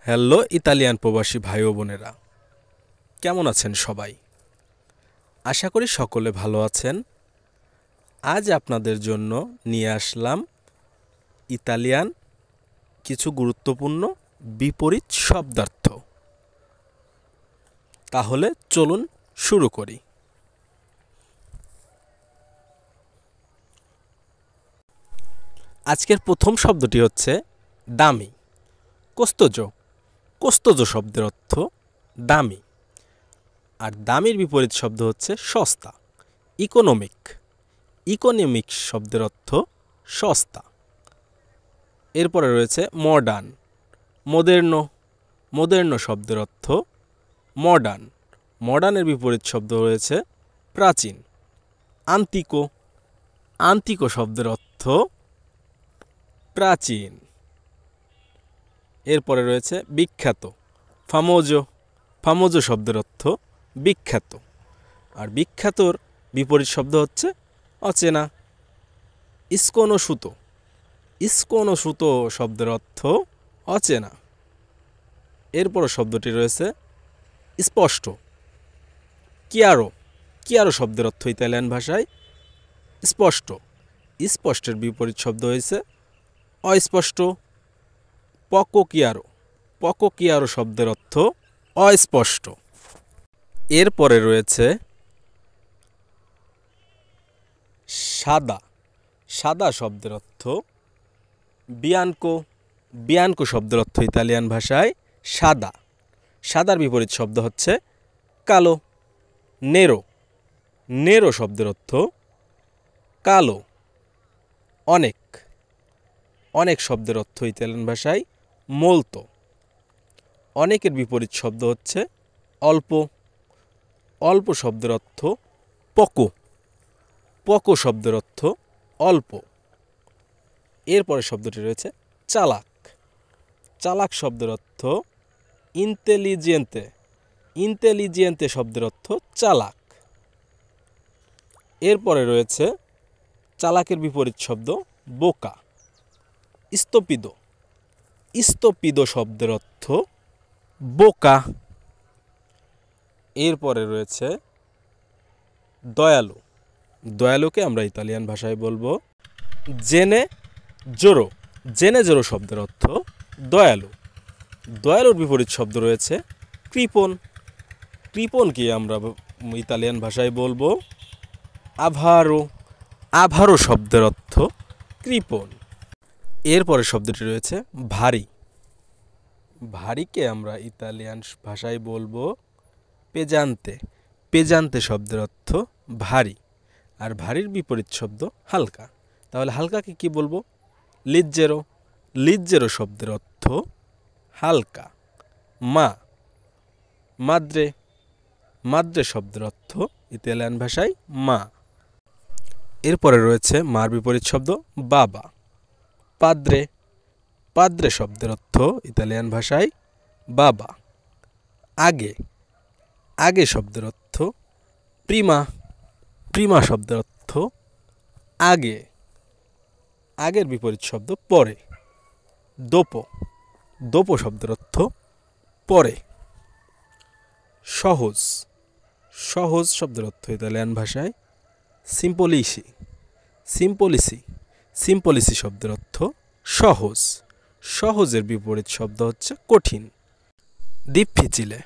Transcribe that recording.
Hello Italian প্রবাসী ভাই ও বোনেরা, কেমন আছেন সবাই? আশা করি সকলে ভালো আছেন। আজ আপনাদের জন্য নিয়ে আসলাম ইতালিয়ান কিছু গুরুত্বপূর্ণ বিপরীত শব্দার্থ। তাহলে চলুন শুরু করি। আজকের প্রথম শব্দটি হচ্ছে দামি। কোস্তোজো। কোস্তোজো শব্দের অর্থ দামি, আর দামির বিপরীত শব্দ হচ্ছে সস্তা। ইকোনমিক। ইকোনমিক শব্দের অর্থ সস্তা। এরপরে রয়েছে মডার্ন। মোদের্নো। মোদের্নো শব্দের অর্থ মডার্ন। মডার্নের বিপরীত শব্দ রয়েছে প্রাচীন। আন্তিকো। আন্তিকো শব্দের অর্থ প্রাচীন। এরপরে রয়েছে বিখ্যাত। ফামোজো। ফামোজো শব্দের অর্থ বিখ্যাত, আর বিখ্যাতর বিপরীত শব্দ হচ্ছে অচেনা। ইস্কোনোসুতো। ইস্কোনোসুতো শব্দের অর্থ অচেনা। এরপর শব্দটি রয়েছে স্পষ্ট। কিয়ারো। কিয়ারো শব্দের অর্থ ইতালিয়ান ভাষায় স্পষ্ট। স্পষ্টের বিপরীত শব্দ হয়েছে অস্পষ্ট। পকো কিয়ারো। পকো কিয়ারো শব্দের অর্থ অস্পষ্ট। এরপরে রয়েছে সাদা। সাদা শব্দের অর্থ বিয়ানকো। বিয়ানকো শব্দের অর্থ ইতালিয়ান ভাষায় সাদা। সাদার বিপরীত শব্দ হচ্ছে কালো। নেরো। নেরো শব্দের অর্থ কালো। অনেক। অনেক শব্দের অর্থ ইতালিয়ান ভাষায় মোলতো। অনেকের বিপরীত শব্দ হচ্ছে অল্প। অল্প শব্দের অর্থ পকো। পকো শব্দের অর্থ অল্প। এরপরে শব্দটি রয়েছে চালাক। চালাক শব্দের অর্থ ইন্টেলিজেন্তে। ইন্টেলিজেন্তে শব্দের অর্থ চালাক। এরপরে রয়েছে চালাকের বিপরীত শব্দ বোকা। স্তপিদো। স্তপিদো শব্দের অর্থ বোকা। এরপরে রয়েছে দয়ালু। দয়ালুকে আমরা ইতালিয়ান ভাষায় বলবো জেনে জোরো। জেনে জোরো শব্দের অর্থ দয়ালু। দয়ালুর বিপরীত শব্দ রয়েছে কৃপণ। কৃপণকে আমরা ইতালিয়ান ভাষায় বলবো আভারো। আভারো শব্দের অর্থ কৃপণ। এরপরে শব্দটি রয়েছে ভারী। ভারীকে আমরা ইতালিয়ান ভাষায় বলবো পেজান্তে। পেজান্তে শব্দের অর্থ ভারী, আর ভারীর বিপরীত শব্দ হালকা। তাহলে হালকাকে কি বলবো? লিজ্জেরো। লিজ্জেরো শব্দের অর্থ হালকা। মা। মাদ্রে। মাদ্রে শব্দের অর্থ ইতালিয়ান ভাষায় মা। এরপরে রয়েছে মার বিপরীত শব্দ বাবা। পাদ্রে। পাদ্রে শব্দের অর্থ ইতালিয়ান ভাষায় বাবা। আগে। আগে শব্দের অর্থ প্রিমা। প্রিমা শব্দের অর্থ আগে। আগের বিপরীত শব্দ পরে। দোপো। দোপো শব্দের অর্থ পরে। সহজ। সহজ শব্দের অর্থ ইতালিয়ান ভাষায় সিম্পলিসি। সিম্পলিসি। সিম্পলিসি শব্দের অর্থ সহজ। সহজের বিপরীত শব্দ হচ্ছে কঠিন। ডিফিচিলে।